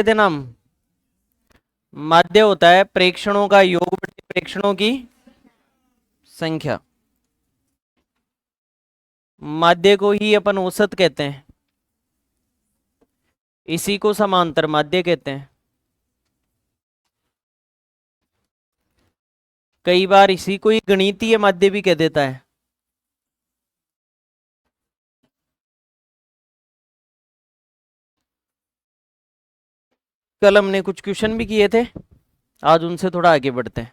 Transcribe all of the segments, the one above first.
थे ना हम। माध्य होता है प्रेक्षणों का योग बटे प्रेक्षणों की संख्या। माध्य को ही अपन औसत कहते हैं, इसी को समांतर माध्य कहते हैं। कई बार इसी को ही गणितीय माध्य भी कह देता है। कल हमने कुछ क्वेश्चन भी किए थे, आज उनसे थोड़ा आगे बढ़ते हैं।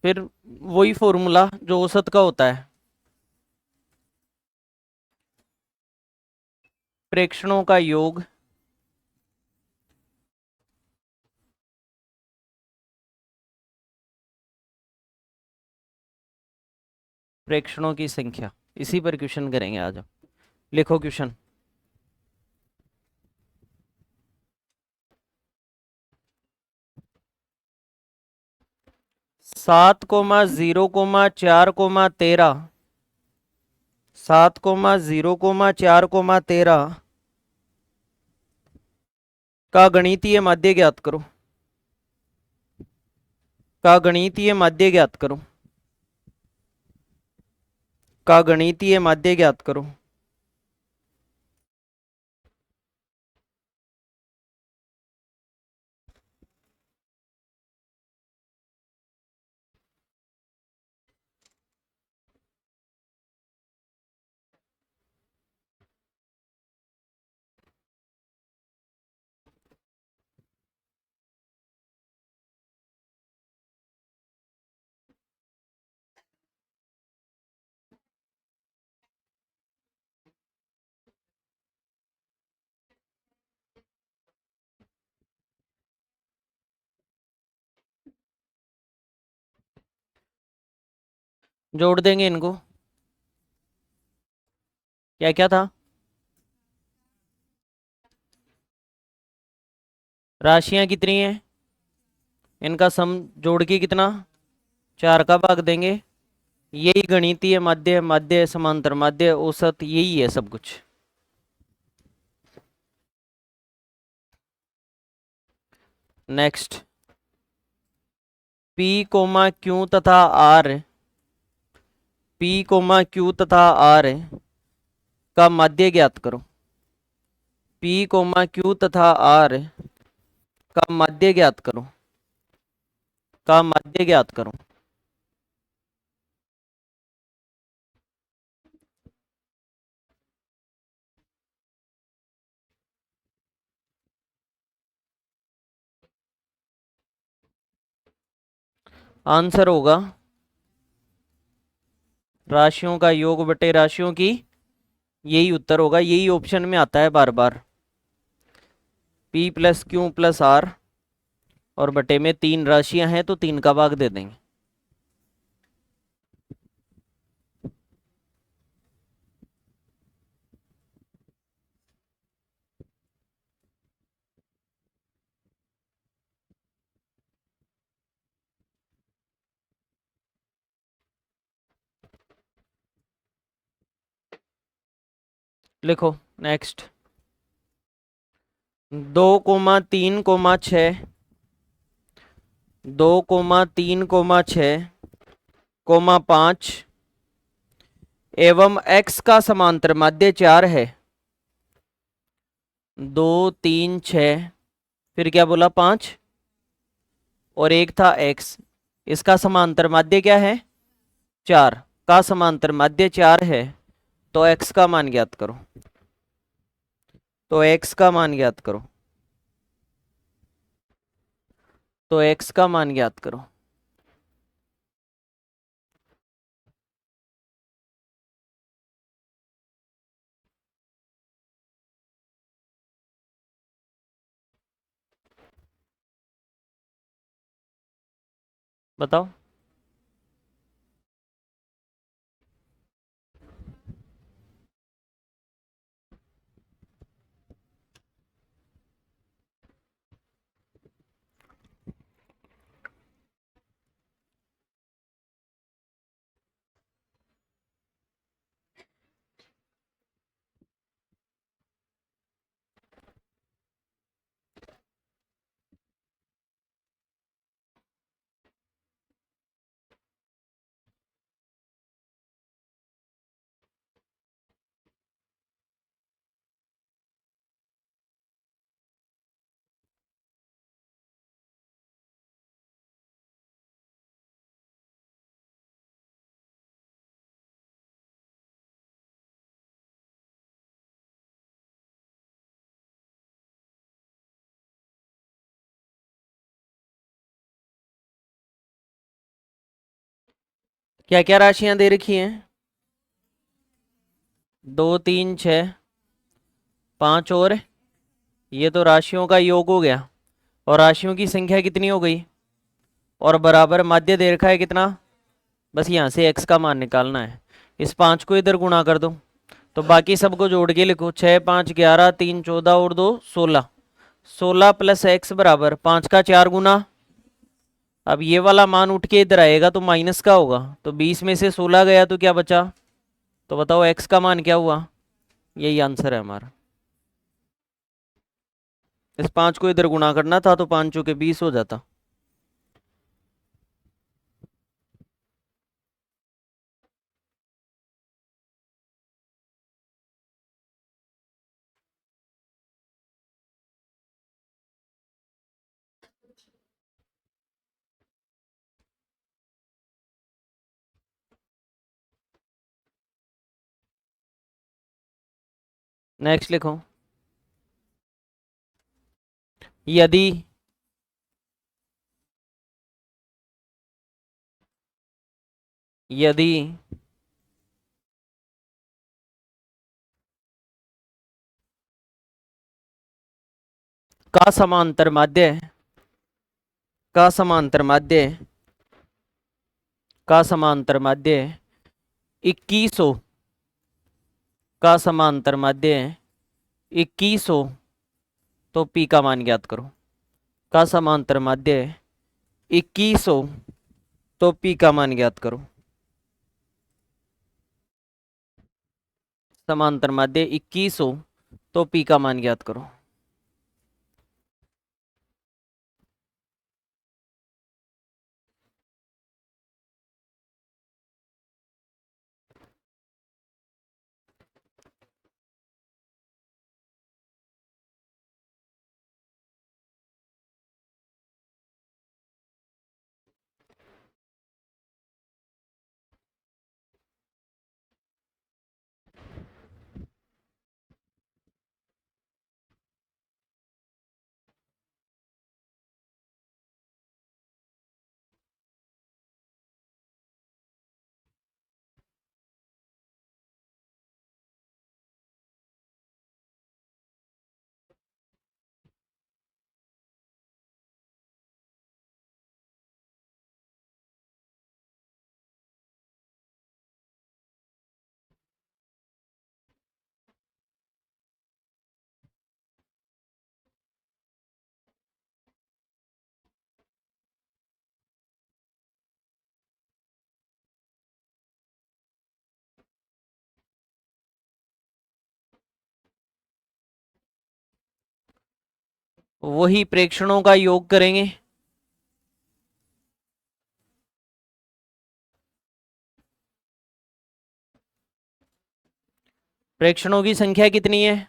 फिर वही फॉर्मूला जो औसत का होता है, प्रेक्षणों का योग प्रेक्षणों की संख्या, इसी पर क्वेश्चन करेंगे आज हम। लिखो क्वेश्चन। 7,0,4,13 7,0,4,13 का गणितीय माध्य ज्ञात करो। का गणितीय माध्य ज्ञात करो। का गणितीय माध्य ज्ञात करो। जोड़ देंगे इनको। क्या क्या था? राशियां कितनी हैं? इनका सम जोड़ के कितना? 4 का भाग देंगे। यही गणितीय माध्य, माध्य समांतर माध्य, औसत, यही है सब कुछ। नेक्स्ट, P कोमा Q तथा R, P कोमा Q तथा R का माध्य ज्ञात करो। P कोमा Q तथा R का माध्य ज्ञात करो। का माध्य ज्ञात करो। आंसर होगा राशियों का योग बटे राशियों की, यही उत्तर होगा। यही ऑप्शन में आता है बार बार। P plus Q plus R और बटे में 3 राशियां हैं तो 3 का भाग दे देंगे। लिखो नेक्स्ट। 2,3,6 2,3,6,5 एवं x का समांतर माध्य 4 है। 2 3 6, फिर क्या बोला? 5 और एक था x। इसका समांतर माध्य क्या है? 4 का समांतर माध्य 4 है। तो x का मान ज्ञात करो। तो x का मान ज्ञात करो। तो x का मान ज्ञात करो। बताओ। क्या क्या राशियां दे रखी हैं? 2 3 6 5 और ये तो राशियों का योग हो गया। और राशियों की संख्या कितनी हो गई? और बराबर माध्य दे रखा है कितना? बस यहाँ से x का मान निकालना है। इस 5 को इधर गुणा कर दो, तो बाकी सबको जोड़ के लिखो। 6 5 11 3 14 और 2 16। 16 प्लस x बराबर 5 का 4 गुना। अब ये वाला मान उठ के इधर आएगा तो माइनस का होगा, तो 20 में से 16 गया तो क्या बचा? तो बताओ x का मान क्या हुआ? यही आंसर है हमारा। इस 5 को इधर गुणा करना था तो 5 चौके 20 हो जाता। नेक्स्ट लिखो। यदि यदि का समांतर माध्य का समांतर माध्य का समांतर माध्य 2100 का समांतर माध्य 2100, तो पी का मान ज्ञात करो। का समांतर माध्य 2100, तो पी का मान ज्ञात करो। समांतर माध्य 2100, तो पी का मान ज्ञात करो। वही प्रेक्षणों का योग करेंगे। प्रेक्षणों की संख्या कितनी है?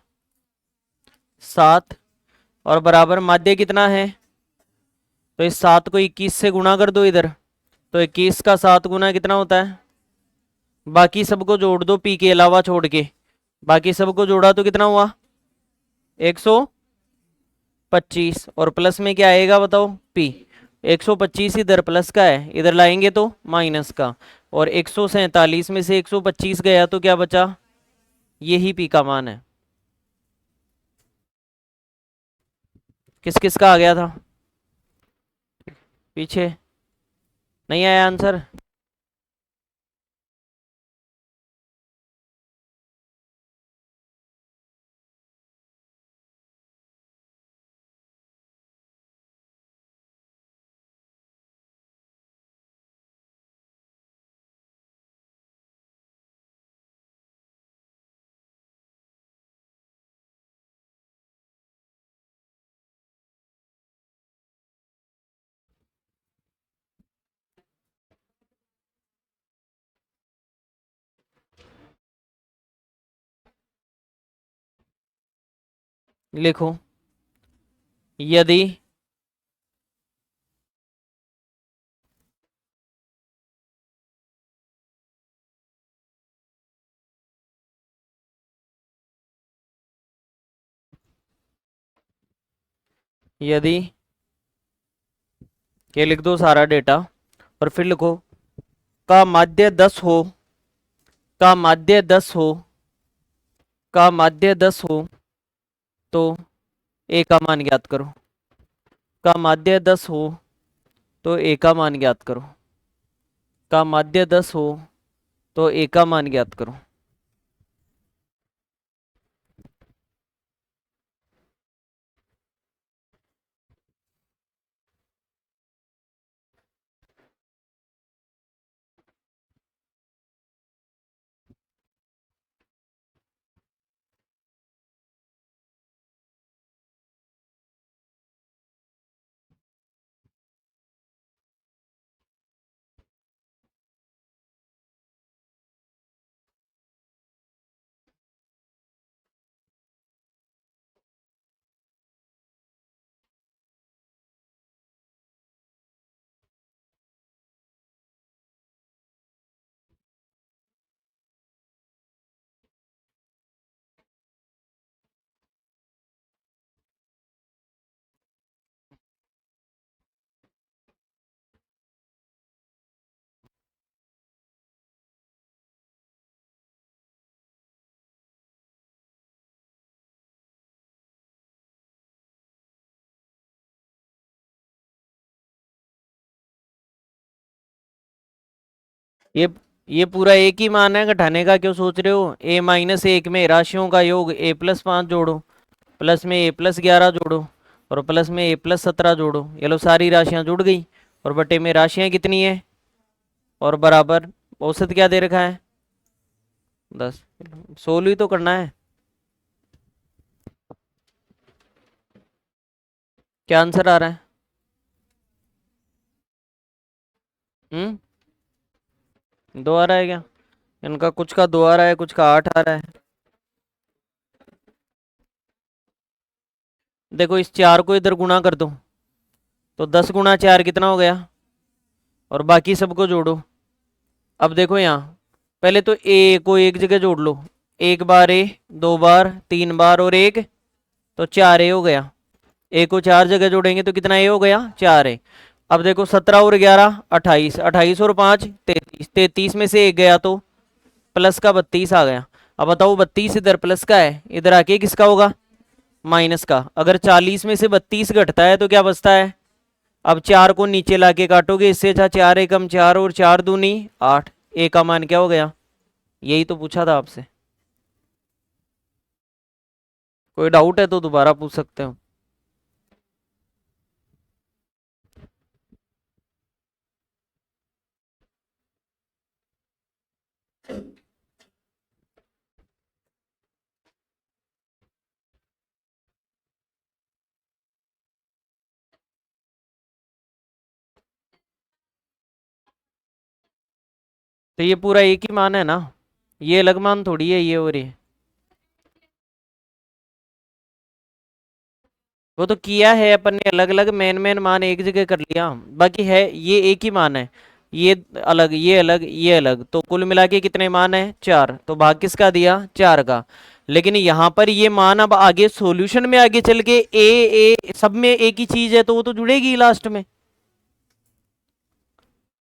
7। और बराबर माध्य कितना है? तो इस 7 को 21 से गुणा कर दो इधर, तो 21 का 7 गुना कितना होता है? बाकी सबको जोड़ दो पी के अलावा छोड़ के। बाकी सबको जोड़ा तो कितना हुआ? 125। और प्लस में क्या आएगा बताओ? पी। 125 इधर प्लस का है, इधर लाएंगे तो माइनस का। और 147 में से 125 गया तो क्या बचा? यही पी का मान है। किस किस का आ गया था पीछे? नहीं आया आंसर? लिखो। यदि यदि ये लिख दो सारा डेटा और फिर लिखो का माध्य 10 हो, का माध्य 10 हो, का माध्य 10 हो तो ए का मान ज्ञात करो। का माध्य 10 हो तो ए का मान ज्ञात करो। का माध्य 10 हो तो ए का मान ज्ञात करो। ये ये पूरा एक ही मान है, घटाने का क्यों सोच रहे हो? ए माइनस 1 में राशियों का योग ए प्लस 5 जोड़ो, प्लस में ए प्लस 11 जोड़ो, और प्लस में ए प्लस 17 जोड़ो। ये लो सारी राशियां जुड़ गई, और बटे में राशियां कितनी है, और बराबर औसत क्या दे रखा है 10। सोल्व ही तो करना है। क्या आंसर आ रहा है? हम्म, 2 आ रहा है क्या? इनका कुछ का 2 आ रहा है, कुछ का 8 आ रहा है। देखो इस 4 को इधर गुणा कर दो, तो 10 गुणा 4 कितना हो गया, और बाकी सबको जोड़ो। अब देखो यहाँ पहले तो ए को एक जगह जोड़ लो, एक बार ए, 2 बार, 3 बार और एक, तो 4 ए हो गया। ए को 4 जगह जोड़ेंगे तो कितना ए हो गया, 4 ए। अब देखो 17 और 11 28, 28 और 5 33, 33 में से एक गया तो प्लस का 32 आ गया। अब बताओ 32 इधर प्लस का है, इधर आके किसका होगा, माइनस का। अगर 40 में से 32 घटता है तो क्या बचता है? अब 4 को नीचे लाके काटोगे, इससे अच्छा 4 एकम 4 और 4 दूनी 8। ए का मान क्या हो गया? यही तो पूछा था आपसे। कोई डाउट है तो दोबारा पूछ सकते हो। तो ये पूरा एक ही मान है ना, ये अलग मान थोड़ी है ये और ये। वो तो किया है अपन ने अलग अलग, मेन मेन मान एक जगह कर लिया, बाकी है ये एक ही मान है। ये अलग, ये अलग, ये अलग, तो कुल मिला के कितने मान है, 4। तो भाग किसका दिया, 4 का। लेकिन यहाँ पर ये मान अब आगे सॉल्यूशन में आगे चल के ए सब में एक ही चीज है तो वो तो जुड़ेगी लास्ट में।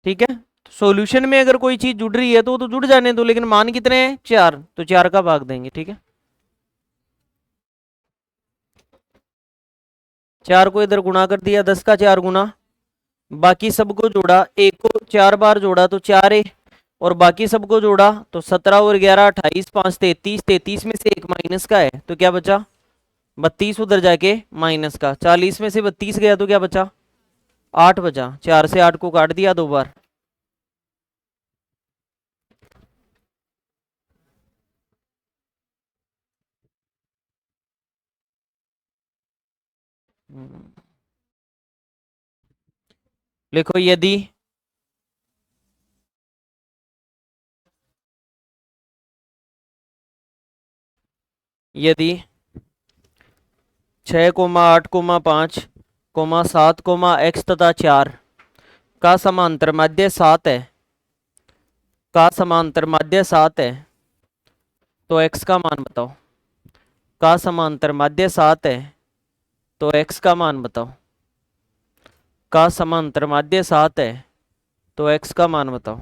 ठीक है, सॉल्यूशन में अगर कोई चीज जुड़ रही है तो वो तो जुड़ जाने दो, लेकिन मान कितने हैं, 4, तो 4 का भाग देंगे। ठीक है, 4 को इधर गुणा कर दिया, 10 का 4 गुना, बाकी सबको जोड़ा, एक को 4 बार जोड़ा तो 4 ए, और बाकी सबको जोड़ा तो 17 और 11 28, 5 33, 33 में से एक माइनस का है तो क्या बचा, 32 उधर जाके माइनस का, 40 में से 32 गया तो क्या बचा, 8 बचा। 4 से 8 को काट दिया 2 बार। लिखो यदि यदि 6 comma 8 comma 5 comma 7 comma x तथा 4 का समांतर माध्य 7 है, का समांतर माध्य 7 है, तो x का मान बताओ। का समांतर माध्य 7 है तो x का मान बताओ। का समांतर माध्य 7 है तो x का मान बताओ।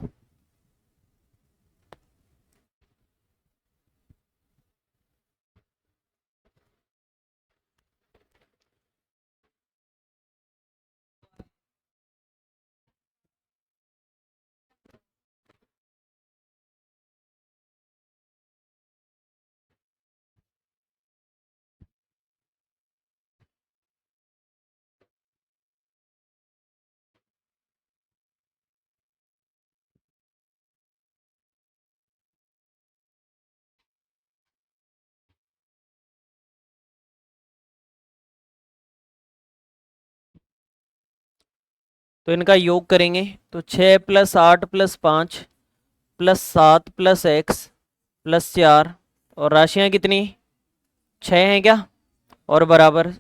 तो इनका योग करेंगे तो 6 + 8 + 5 + 7 + x + 4 और राशियां कितनी 6 हैं क्या और बराबर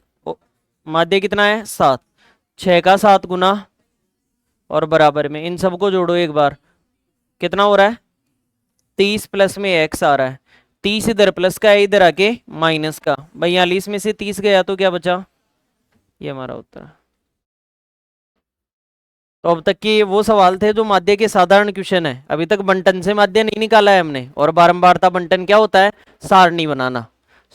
माध्य कितना है 7। 6 का 7 गुना और बराबर में इन सबको जोड़ो एक बार कितना हो रहा है 30 प्लस में x आ रहा है 30 इधर प्लस का है इधर आके माइनस का 42 में से 30 गया तो क्या बचा ये हमारा उत्तर है। तो अब तक के वो सवाल थे जो माध्य के साधारण क्वेश्चन है। अभी तक बंटन से माध्य नहीं निकाला है हमने और बारंबारता बंटन क्या होता है सारणी बनाना।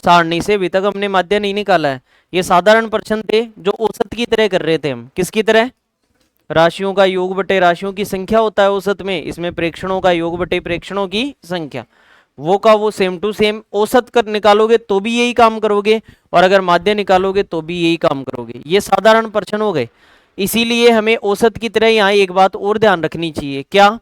सारणी से अभी तक हमने माध्य नहीं निकाला है। ये साधारण प्रश्न थे जो औसत की तरह कर रहे थे हम। किसकी तरह राशियों का योग बटे राशियों की संख्या होता है औसत में। इसमें प्रेक्षणों का योग बटे प्रेक्षणों की संख्या वो का वो सेम टू सेम औसत कर निकालोगे तो भी यही काम करोगे और अगर माध्य निकालोगे तो भी यही काम करोगे। ये साधारण प्रश्न हो गए। इसीलिए हमें औसत की तरह यहाँ एक बात और ध्यान रखनी चाहिए क्या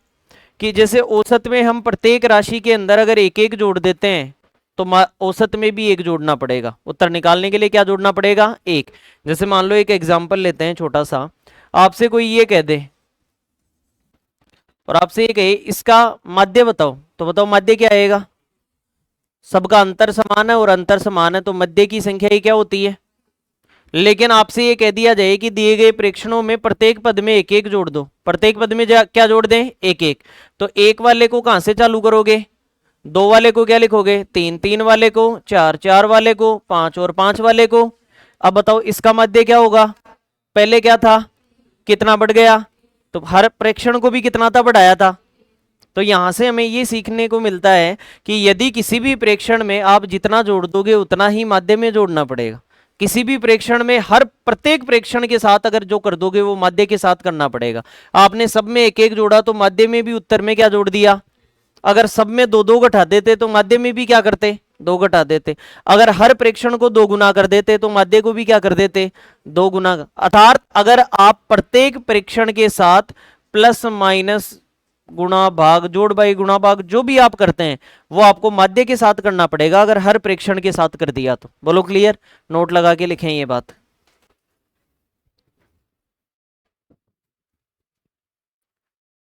कि जैसे औसत में हम प्रत्येक राशि के अंदर अगर एक एक जोड़ देते हैं तो औसत में भी एक जोड़ना पड़ेगा। उत्तर निकालने के लिए क्या जोड़ना पड़ेगा एक। जैसे मान लो एक एग्जाम्पल लेते हैं छोटा सा। आपसे कोई ये कह दे और आपसे ये कहे इसका माध्य बताओ तो बताओ माध्य क्या आएगा। सबका अंतर समान है और अंतर समान है तो मध्य की संख्या ही क्या होती है। लेकिन आपसे ये कह दिया जाए कि दिए गए प्रेक्षणों में प्रत्येक पद में एक एक जोड़ दो। प्रत्येक पद में क्या जोड़ दें एक एक। तो एक वाले को कहां से चालू करोगे दो वाले को क्या लिखोगे तीन तीन वाले को चार चार वाले को पांच और पांच वाले को। अब बताओ इसका मध्य क्या होगा। पहले क्या था कितना बढ़ गया तो हर प्रेक्षण को भी कितना था बढ़ाया था। तो यहां से हमें ये सीखने को मिलता है कि यदि किसी भी प्रेक्षण में आप जितना जोड़ दोगे उतना ही माध्य में जोड़ना पड़ेगा। किसी भी प्रेक्षण में हर प्रत्येक प्रेक्षण के साथ अगर जो कर दोगे वो माध्य के साथ करना पड़ेगा। आपने सब में एक एक जोड़ा तो माध्य में भी उत्तर में क्या जोड़ दिया। अगर सब में दो दो घटा देते तो माध्य में भी क्या करते दो घटा देते। अगर हर प्रेक्षण को दो गुना कर देते तो माध्य को भी क्या कर देते दो गुना। अर्थात अगर आप प्रत्येक प्रेक्षण के साथ प्लस माइनस गुणा भाग जोड़ बाई गुणा भाग जो भी आप करते हैं वो आपको माध्य के साथ करना पड़ेगा। अगर हर प्रेक्षण के साथ कर दिया तो बोलो क्लियर। नोट लगा के लिखें ये बात।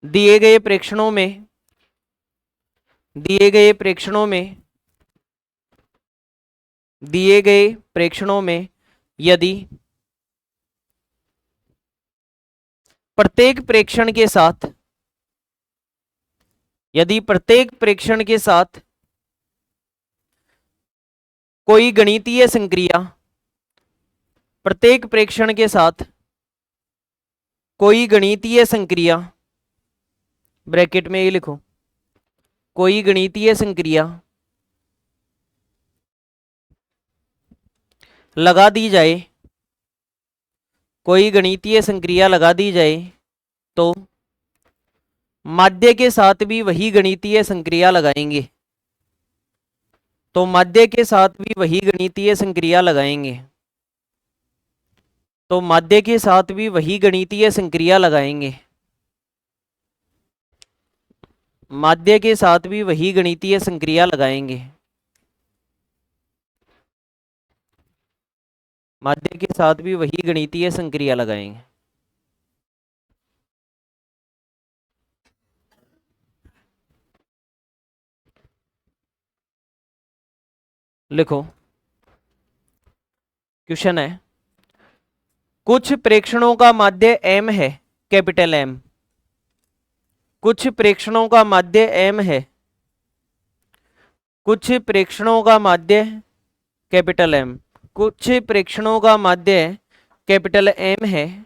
दिए गए प्रेक्षणों में दिए गए प्रेक्षणों में यदि प्रत्येक प्रेक्षण के साथ कोई गणितीय संक्रिया प्रत्येक प्रेक्षण के साथ कोई गणितीय संक्रिया ब्रैकेट में ये लिखो कोई गणितीय संक्रिया लगा दी जाए कोई गणितीय संक्रिया लगा दी जाए तो माध्य के साथ भी वही गणितीय संक्रिया लगाएंगे। तो माध्य के साथ भी वही गणितीय संक्रिया लगाएंगे। तो माध्य के साथ भी वही गणितीय संक्रिया लगाएंगे। माध्य के साथ भी वही गणितीय संक्रिया लगाएंगे। माध्य के साथ भी वही गणितीय संक्रिया लगाएंगे। लिखो क्वेश्चन है कुछ प्रेक्षणों का माध्य m है कैपिटल M। कुछ प्रेक्षणों का माध्य m है। कुछ प्रेक्षणों का माध्य कैपिटल M। कुछ प्रेक्षणों का माध्य कैपिटल M है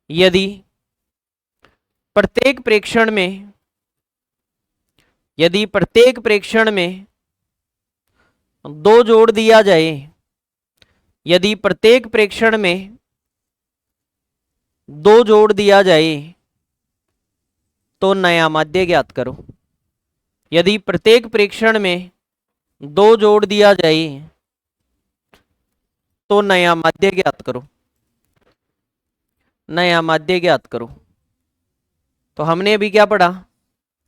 यदि प्रत्येक प्रेक्षण में दो जोड़ दिया जाए। यदि प्रत्येक प्रेक्षण में दो जोड़ दिया जाए तो नया माध्य ज्ञात करो। यदि प्रत्येक प्रेक्षण में दो जोड़ दिया जाए तो नया माध्य ज्ञात करो। नया माध्य ज्ञात करो। तो हमने अभी क्या पढ़ा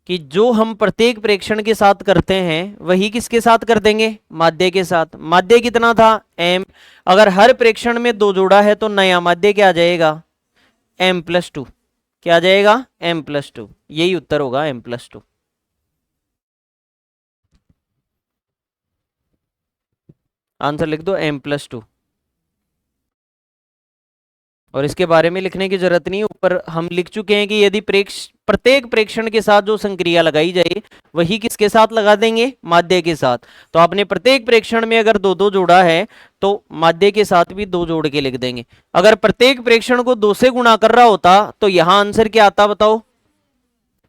कि जो हम प्रत्येक प्रेक्षण के साथ करते हैं वही किसके साथ कर देंगे माध्य के साथ। माध्य कितना था m। अगर हर प्रेक्षण में दो जोड़ा है तो नया माध्य क्या आ जाएगा m + 2। क्या आ जाएगा, m+2। यही उत्तर होगा m+2। आंसर लिख दो m+2। और इसके बारे में लिखने की जरूरत नहीं, ऊपर हम लिख चुके हैं कि यदि प्रत्येक प्रेक्षण के साथ जो संक्रिया लगाई जाए वही किसके साथ लगा देंगे, माध्य के साथ। तो आपने प्रत्येक प्रेक्षण में अगर दो दो जोड़ा है तो माध्य के साथ भी दो जोड़ के लिख देंगे। अगर प्रत्येक प्रेक्षण को 2 से गुणा कर रहा होता तो यहां आंसर क्या आता बताओ,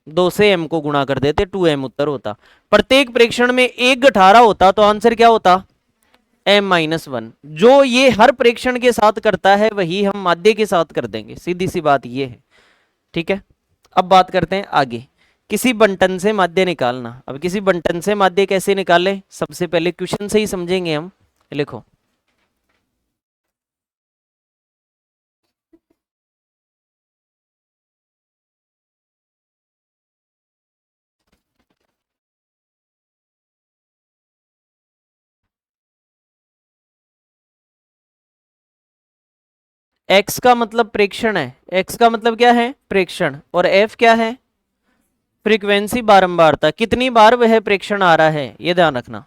2 से m को गुणा कर देते, 2m उत्तर होता। प्रत्येक प्रेक्षण में एक गठारा होता तो आंसर क्या होता, m-1। जो ये हर प्रेक्षण के साथ करता है वही हम माध्य के साथ कर देंगे, सीधी सी बात ये है। ठीक है, अब बात करते हैं आगे, किसी बंटन से माध्य निकालना। अब किसी बंटन से माध्य कैसे निकालें, सबसे पहले क्वेश्चन से ही समझेंगे हम। लिखो, x का मतलब प्रेक्षण है, x का मतलब क्या है, प्रेक्षण, और f क्या है, फ्रीक्वेंसी, बारंबारता, कितनी बार वह प्रेक्षण आ रहा है, ये ध्यान रखना।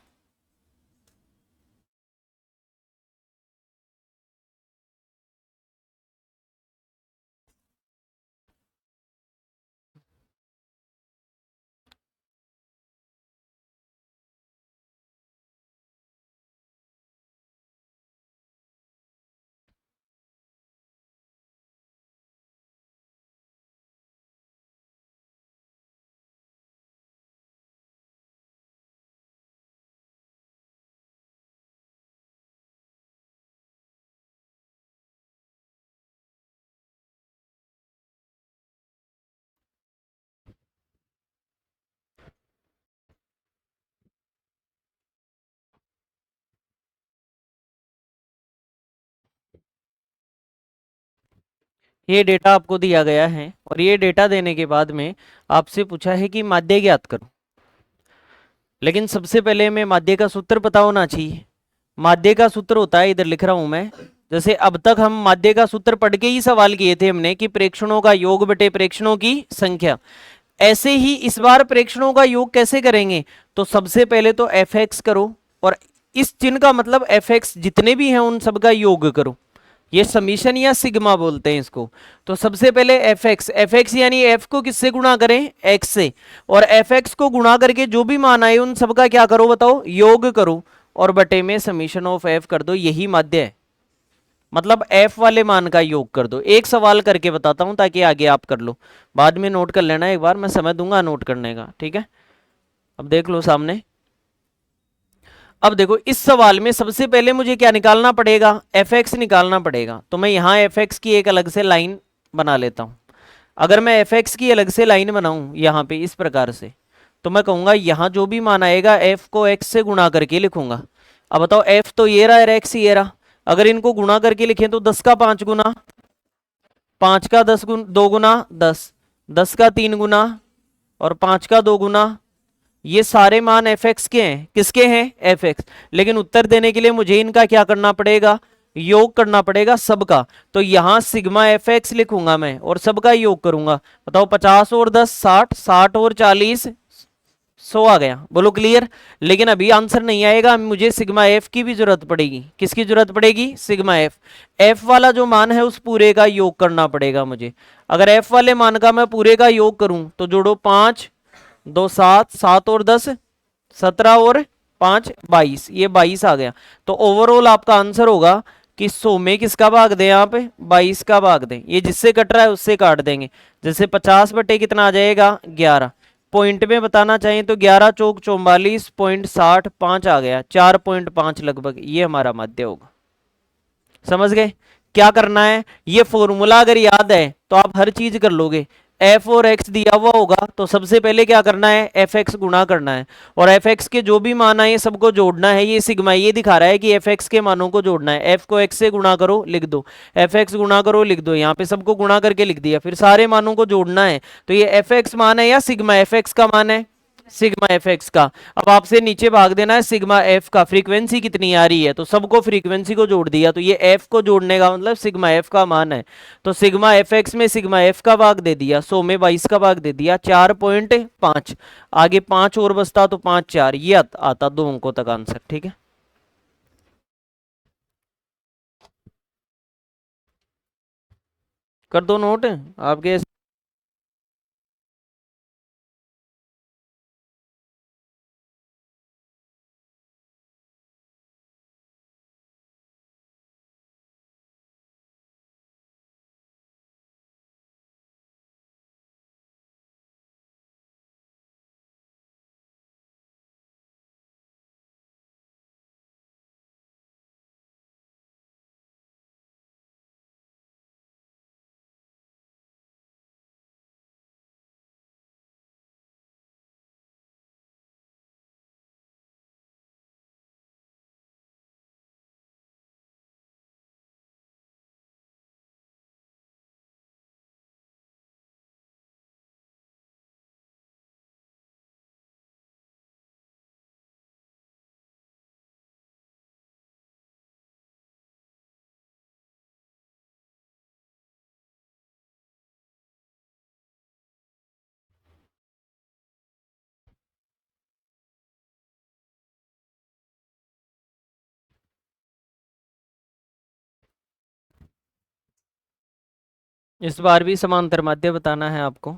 ये डेटा आपको दिया गया है और ये डेटा देने के बाद में आपसे पूछा है कि माध्य ज्ञात करो। लेकिन सबसे पहले हमें माध्य का सूत्र पता होना चाहिए। माध्य का सूत्र होता है, इधर लिख रहा हूं मैं, जैसे अब तक हम माध्य का सूत्र पढ़ के ही सवाल किए थे हमने कि प्रेक्षणों का योग बटे प्रेक्षणों की संख्या। ऐसे ही इस बार प्रेक्षणों का योग कैसे करेंगे, तो सबसे पहले तो fx करो, और इस चिन्ह का मतलब fx जितने भी हैं उन सबका योग करो। ये समीशन या सिग्मा बोलते हैं इसको। तो सबसे पहले fx यानी f को किससे गुणा करें, x से, और fx को गुणा करके जो भी मान आए उन सबका क्या करो बताओ, योग करो, और बटे में समीशन ऑफ f कर दो। यही माध्य है, मतलब f वाले मान का योग कर दो। एक सवाल करके बताता हूं ताकि आगे आप कर लो, बाद में नोट कर लेना, एक बार मैं समय दूंगा नोट करने का, ठीक है। अब देख लो सामने, अब देखो इस सवाल में सबसे पहले मुझे क्या निकालना पड़ेगा, fx निकालना पड़ेगा। तो मैं यहाँ fx की एक अलग से लाइन बना लेता हूं। अगर मैं fx की अलग से लाइन बनाऊं यहाँ पे इस प्रकार से, तो मैं कहूंगा यहाँ जो भी मान आएगा f को x से गुणा करके लिखूंगा। अब बताओ f तो ये रहा और x ये रहा, अगर इनको गुणा करके लिखें तो 10 का 5 गुना, 5 का 10 2 गुना 10, 10 का 3 गुना और 5 का 2 गुना। ये सारे मान fx के हैं, किसके हैं, fx। लेकिन उत्तर देने के लिए मुझे इनका क्या करना पड़ेगा, योग करना पड़ेगा सबका। तो यहां सिग्मा fx लिखूंगा मैं और सबका योग करूंगा। बताओ 50 और 10 60, 60 और 40 100 आ गया, बोलो क्लियर। लेकिन अभी आंसर नहीं आएगा, मुझे सिग्मा एफ की भी जरूरत पड़ेगी। किसकी जरूरत पड़ेगी, सिग्मा एफ। एफ वाला जो मान है उस पूरे का योग करना पड़ेगा मुझे। अगर एफ वाले मान का मैं पूरे का योग करूं तो जोड़ो 5 2 7, 7 और 10 17 और 5 22, ये 22 आ गया। तो ओवरऑल आपका आंसर होगा कि 100 में किसका भाग दें, यहाँ पे 22 का भाग दें। ये जिससे कट रहा है उससे काट देंगे। जैसे 50 बटे कितना आ जाएगा, 11। पॉइंट में बताना चाहिए तो 11 चौक 44.65 आ गया, 4.5 लगभग, ये हमारा माध्य होगा। समझ गए क्या करना है, ये फॉर्मूला अगर याद है तो आप हर चीज कर लोगे। एफ और एक्स दिया हुआ होगा तो सबसे पहले क्या करना है, एफ एक्स गुणा करना है, और एफ एक्स के जो भी मान आए सबको जोड़ना है। ये सिग्मा ये दिखा रहा है कि एफ एक्स के मानों को जोड़ना है। एफ को एक्स से गुणा करो लिख दो, एफ एक्स गुणा करो लिख दो, यहाँ पे सबको गुणा करके लिख दिया, फिर सारे मानों को जोड़ना है। तो ये एफ एक्स मान है या सिग्मा एफ एक्स का मान है, सिग्मा एफ एक्स का। अब आपसे नीचे भाग देना है सिग्मा एफ का, फ्रीक्वेंसी कितनी आ रही है, तो सबको फ्रीक्वेंसी को जोड़ दिया, तो ये एफ को जोड़ने का मतलब सिग्मा एफ का मान है। तो सिग्मा एफ एक्स में सिग्मा एफ का भाग दे दिया, 100 में 22 का भाग दे दिया, 4.5। आगे 5 और बचता तो 5 4, ये आता 2 अंकों तक आंसर। ठीक है, कर दो नोट आपके। इस बार भी समांतर माध्य बताना है आपको।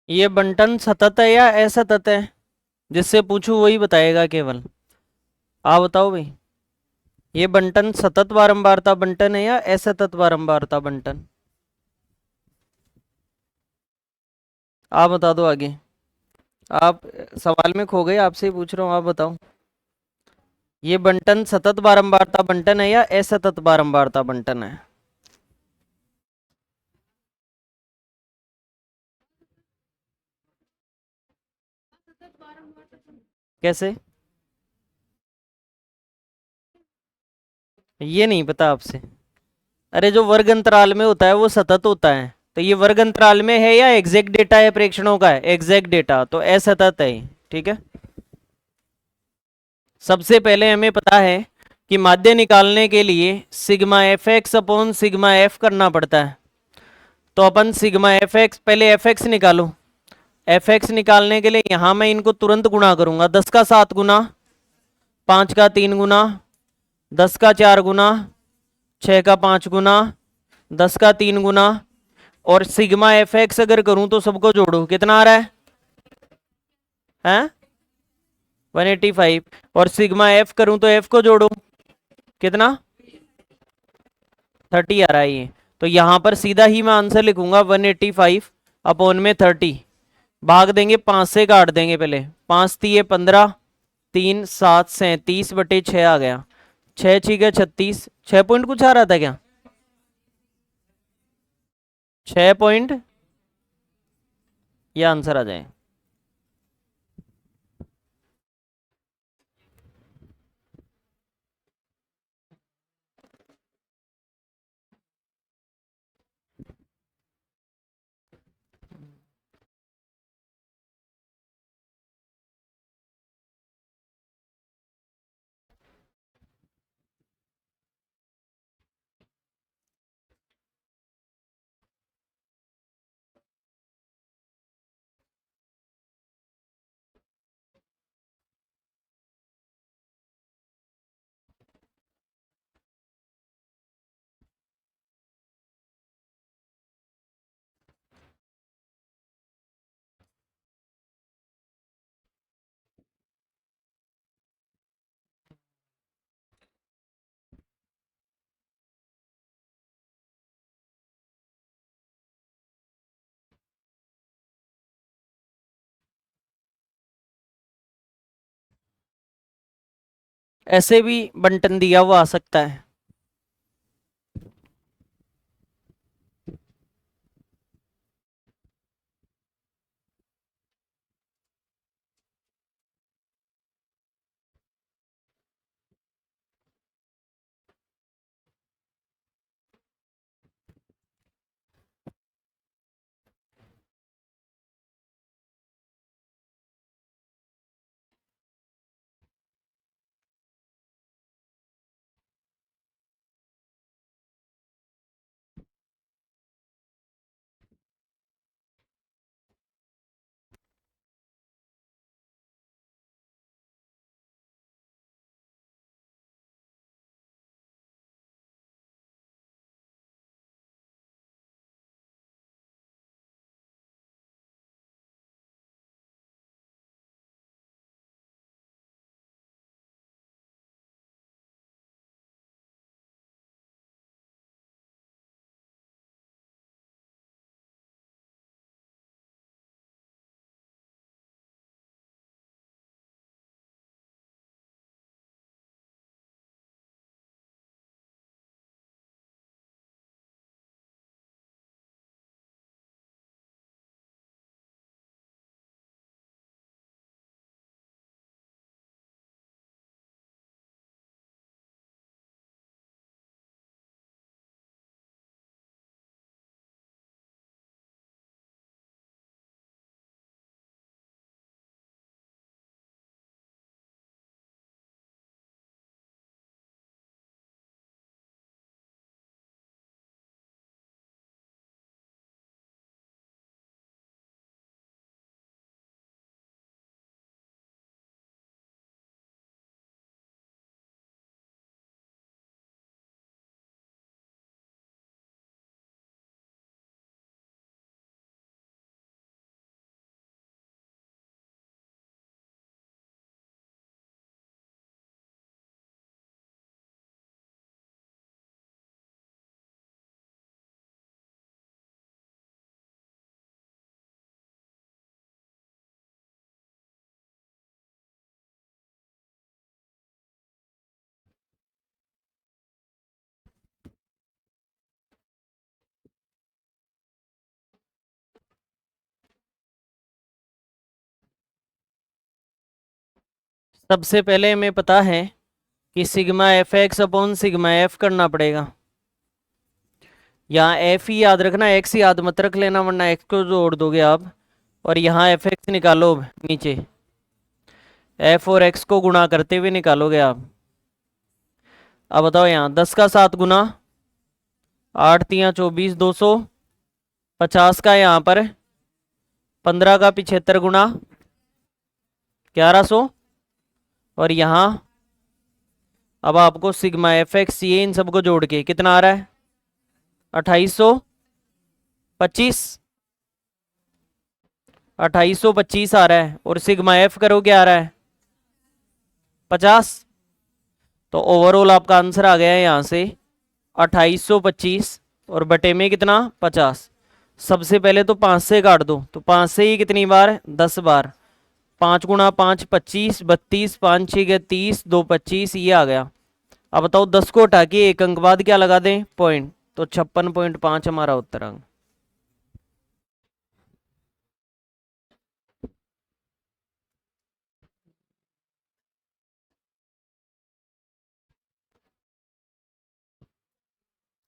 ये बंटन सतत है या असतत है, जिससे पूछूं वही बताएगा केवल। आप बताओ भाई, ये बंटन सतत बारंबारता बंटन है या असतत बारंबारता बंटन? आप बता दो आगे। आप सवाल में खो गए, आपसे ही पूछ रहा हूँ, आप बताओ। ये बंटन सतत बारंबारता बंटन है या असतत बारंबारता बंटन है? कैसे? ये नहीं पता आपसे? अरे जो वर्ग अंतराल में होता है वो सतत होता है, तो ये वर्ग अंतराल में है या एग्जैक्ट डेटा है प्रेक्षणों का? है एग्जैक्ट डेटा, तो असतत है ये। ठीक है, सबसे पहले हमें पता है कि माध्य निकालने के लिए sigma F x upon sigma F करना पड़ता है। तो अपन सिग्मा एफ एक्स, पहले एफ एक्स निकालो। एफ एक्स निकालने के लिए यहां मैं इनको तुरंत गुणा करूंगा, 10 का 7 गुना, 5 का 3 गुना, 10 का 4 गुना, 6 का 5 गुना, 10 का 3 गुना, और सिग्मा एफ एक्स अगर करूं तो सबको जोड़ू, कितना आ रहा है? हैं 185। और सिग्मा एफ करूं तो एफ को जोड़ू, कितना? 30 आ रहा है ये। तो यहां पर सीधा ही मैं आंसर लिखूंगा 185 अपॉन में 30, भाग देंगे 5 से, काट देंगे पहले, 5 तिये 15, 3 7 37 बटे 6 आ गया। 6 6 गया 36। 6 पॉइंट कुछ आ रहा था क्या? 6 पॉइंट, ये आंसर आ जाए। ऐसे भी बंटन दिया हुआ आ सकता है। सबसे पहले हमें पता है कि sigma F x upon sigma F करना पड़ेगा। यहाँ एफ ही याद रखना, एक्स याद मत रख लेना वरना एक्स को जोड़ दोगे आप। और यहाँ एफ एक्स निकालो नीचे, एफ और एक्स को गुणा करते हुए निकालोगे आप। अब बताओ यहाँ 10 का 7 गुना, 8 3 24, 250 का यहाँ पर 15 का 75 गुना 1100। और यहाँ अब आपको सिग्मा एफ एक्स ये इन सबको जोड़ के कितना आ रहा है? 2825, 2825 आ रहा है। और सिग्मा एफ करो क्या आ रहा है? 50। तो ओवरऑल आपका आंसर आ गया है यहाँ से 2825 और बटे में कितना? 50। सबसे पहले तो 5 से काट दो, तो 5 से ही कितनी बार? 10 बार। 5 गुणा 5 25, 32, 5 6 30, 2 25, ये आ गया। अब बताओ 10 को हटा के एक अंक बाद क्या लगा दें, पॉइंट, तो 56.5 हमारा उत्तर अंक।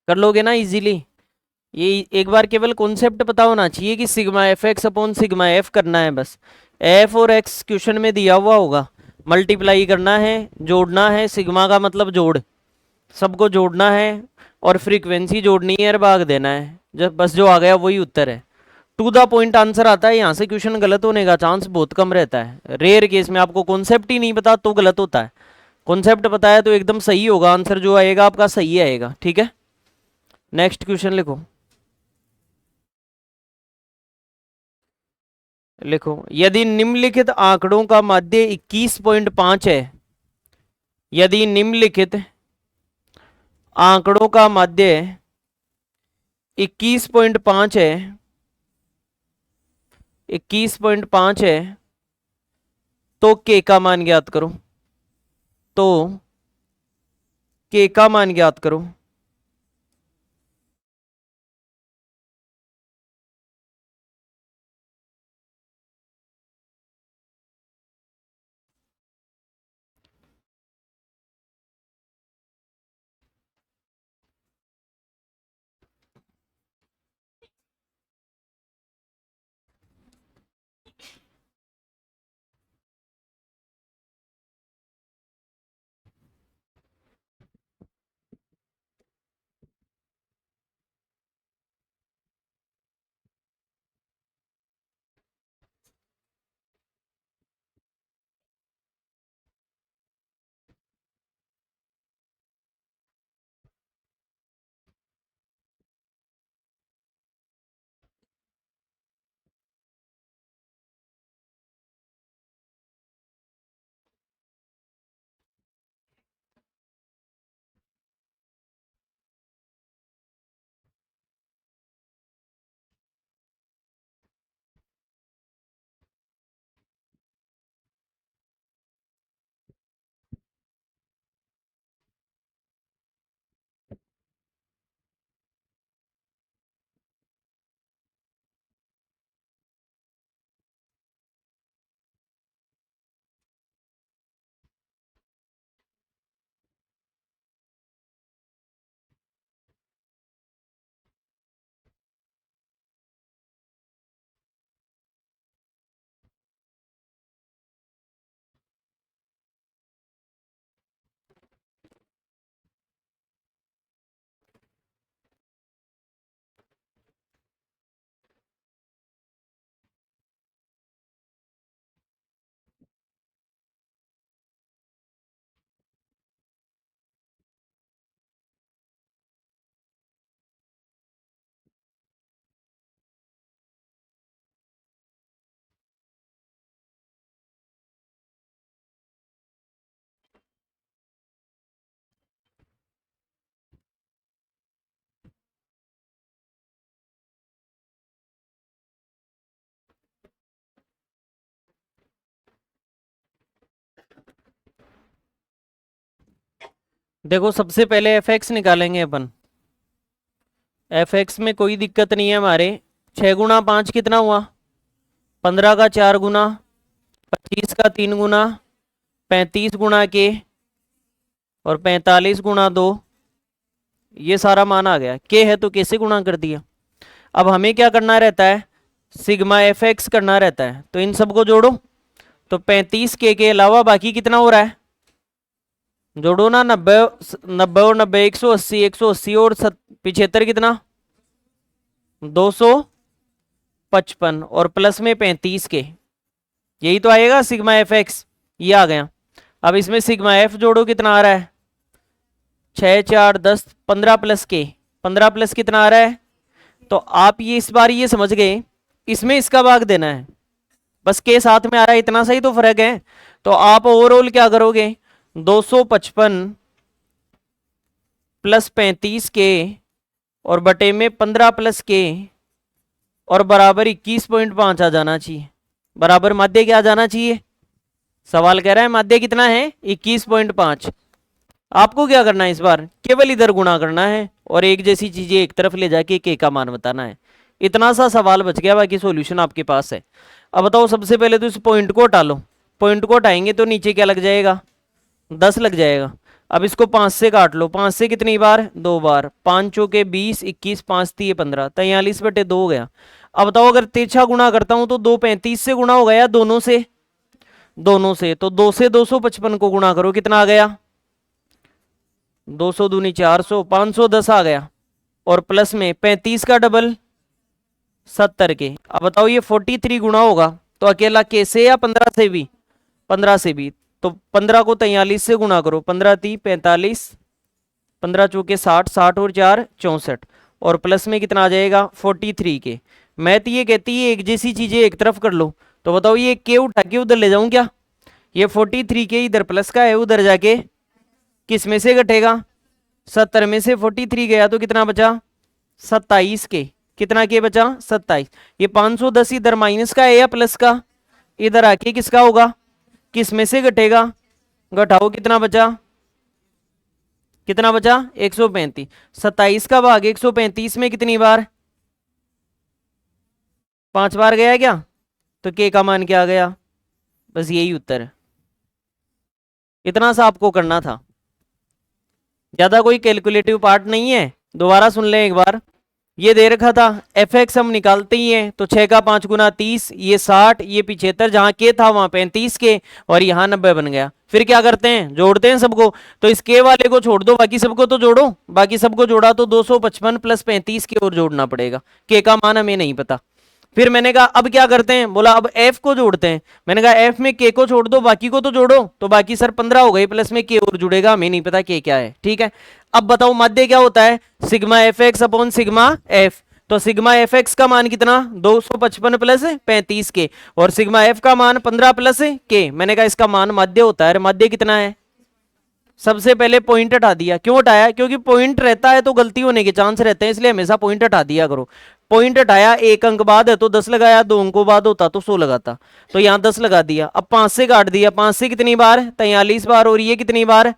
कर लोगे ना इजीली। ये एक बार केवल कॉन्सेप्ट पता होना चाहिए कि sigma F x upon sigma F करना है बस। एफ और एक्स क्वेश्चन में दिया हुआ होगा, मल्टीप्लाई करना है, जोड़ना है, सिग्मा का मतलब जोड़, सबको जोड़ना है और फ्रीक्वेंसी जोड़नी है और भाग देना है, जब बस जो आ गया वही उत्तर है। टू द पॉइंट आंसर आता है, यहाँ से क्वेश्चन गलत होने का चांस बहुत कम रहता है। रेयर केस में आपको कॉन्सेप्ट ही नहीं पता तो गलत होता है, कॉन्सेप्ट पता है तो एकदम सही होगा, आंसर जो आएगा आपका सही आएगा। ठीक है, नेक्स्ट क्वेश्चन लिखो। लिखो, यदि निम्नलिखित आंकड़ों का माध्य 21.5 है, यदि निम्नलिखित आंकड़ों का माध्य 21.5 है, 21.5 है, तो के का मान ज्ञात करो, तो के का मान ज्ञात करो। देखो, सबसे पहले एफ एक्स निकालेंगे अपन। एफ एक्स में कोई दिक्कत नहीं है हमारे। 6 गुणा 5 कितना हुआ, 15 का 4 गुना, 25 का 3 गुना, 35 गुणा के और 45 गुणा 2, ये सारा मान आ गया। के है तो कैसे गुणा कर दिया। अब हमें क्या करना रहता है, सिग्मा एफ एक्स करना रहता है, तो इन सबको जोड़ो। तो 35 के अलावा बाकी कितना हो रहा है, जोड़ो ना, 90 90 और 90, 180, 180 और 75 कितना, 255 और प्लस में 35 के, यही तो आएगा सिग्मा एफ एक्स, ये आ गया। अब इसमें सिग्मा एफ जोड़ो, कितना आ रहा है, 6 4 10, 15 प्लस के, 15 प्लस कितना आ रहा है। तो आप ये इस बार ये समझ गए, इसमें इसका भाग देना है, बस के साथ में आ रहा है, इतना सही तो फर्क है। तो आप ओवरऑल क्या करोगे, 255 प्लस 35 के और बटे में 15 प्लस के और बराबर 21.5 आ जाना चाहिए। बराबर माध्य क्या जाना चाहिए? सवाल कह रहा है माध्य कितना है 21.5। आपको क्या करना है इस बार? केवल इधर गुणा करना है और एक जैसी चीजें एक तरफ ले जाके के का मान बताना है। इतना सा सवाल बच गया, बाकी सॉल्यूशन आपके पास है। अब बताओ, सबसे पहले तो इस पॉइंट को हटा लो। पॉइंट को हटाएंगे तो नीचे क्या लग जाएगा? 10 लग जाएगा। अब इसको 5 से काट लो। 5 से कितनी बार? 2 बार। 5 चौके 20, 21, 5 3 15, 43/2 हो गया। अब बताओ, अगर तिरछा गुणा करता हूं तो 2 35 से गुणा हो गया, दोनों से? दोनों से। तो 2 से 255 को गुणा करो, कितना आ गया? 200 दूनी 400, 510 आ गया। और प्लस में 35 का डबल 70 के। अब बताओ, ये 43 गुणा होगा तो अकेला के से या 15 से भी? 15 से भी। तो 15 को 43 से गुणा करो। 15 3 45, 15 चौके 60, 60 और 4 64, और प्लस में कितना आ जाएगा? 43 के। मैथ ये कहती है एक जैसी चीजें एक तरफ कर लो। तो बताओ, ये के उठा के उधर ले जाऊं क्या? ये 43 के इधर प्लस का है, उधर जाके किस में से घटेगा? 70 में से 43 गया तो कितना बचा? 27 के। कितना के बचा? 27। ये 510 इधर माइनस का है या प्लस का? इधर आके किसका होगा? किस में से घटेगा? घटाओ, कितना बचा? कितना बचा? 135। 27 का भाग 135 में कितनी बार? 5 बार गया क्या? तो के का मान क्या आ गया? बस यही उत्तर है। इतना सा आपको करना था, ज्यादा कोई कैलकुलेटिव पार्ट नहीं है। दोबारा सुन लें एक बार। ये दे रखा था एफ एक्स हम निकालते ही हैं तो 6 का 5 गुना 30, ये 60, ये 75, जहां के था वहां 35 के, और यहाँ 90 बन गया। फिर क्या करते हैं? जोड़ते हैं सबको। तो इस के वाले को छोड़ दो, बाकी सबको तो जोड़ो। बाकी सबको जोड़ा तो 255 प्लस 35 के और जोड़ना पड़ेगा। के का मान हमें नहीं पता। फिर मैंने कहा अब क्या करते हैं? बोला अब एफ को जोड़ते हैं। मैंने कहा एफ में के को छोड़ दो, बाकी को तो जोड़ो। तो बाकी सर 15 हो गए, प्लस में के और जुड़ेगा, हमें नहीं पता के क्या है। ठीक है, अब बताओ माध्य क्या होता है? Sigma F x upon sigma F. तो सिग्मा एफ एक्स का मान कितना? 255 प्लस 35 के, और सिग्मा एफ का मान 15 प्लस के। मैंने कहा इसका मान माध्य होता है। माध्य कितना है? सबसे पहले पॉइंट हटा दिया। क्यों हटाया? क्योंकि पॉइंट रहता है तो गलती होने के चांस रहते हैं, इसलिए हमेशा पॉइंट हटा दिया करो। पॉइंट हटाया, एक अंक बाद है तो 10 लगाया, 2 अंकों बाद होता तो 100 लगाता, तो यहाँ 10 लगा दिया। अब 5 से काट दिया। 5 से कितनी बार? 43 बार। और ये कितनी बार?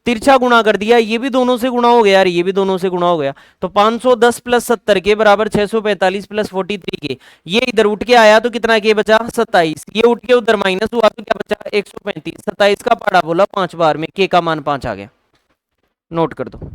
तिरछा गुणा कर दिया, ये भी दोनों से गुणा हो गया, ये भी दोनों से गुणा हो गया। तो 510 प्लस 70 के बराबर 645 प्लस 43 के। ये इधर उठ के आया तो कितना के बचा? 27। ये उठ के उधर माइनस हुआ तो क्या बचा? 135। 27 का पढ़ा बोला 5 बार में, के का मान 5 आ गया। नोट कर दो।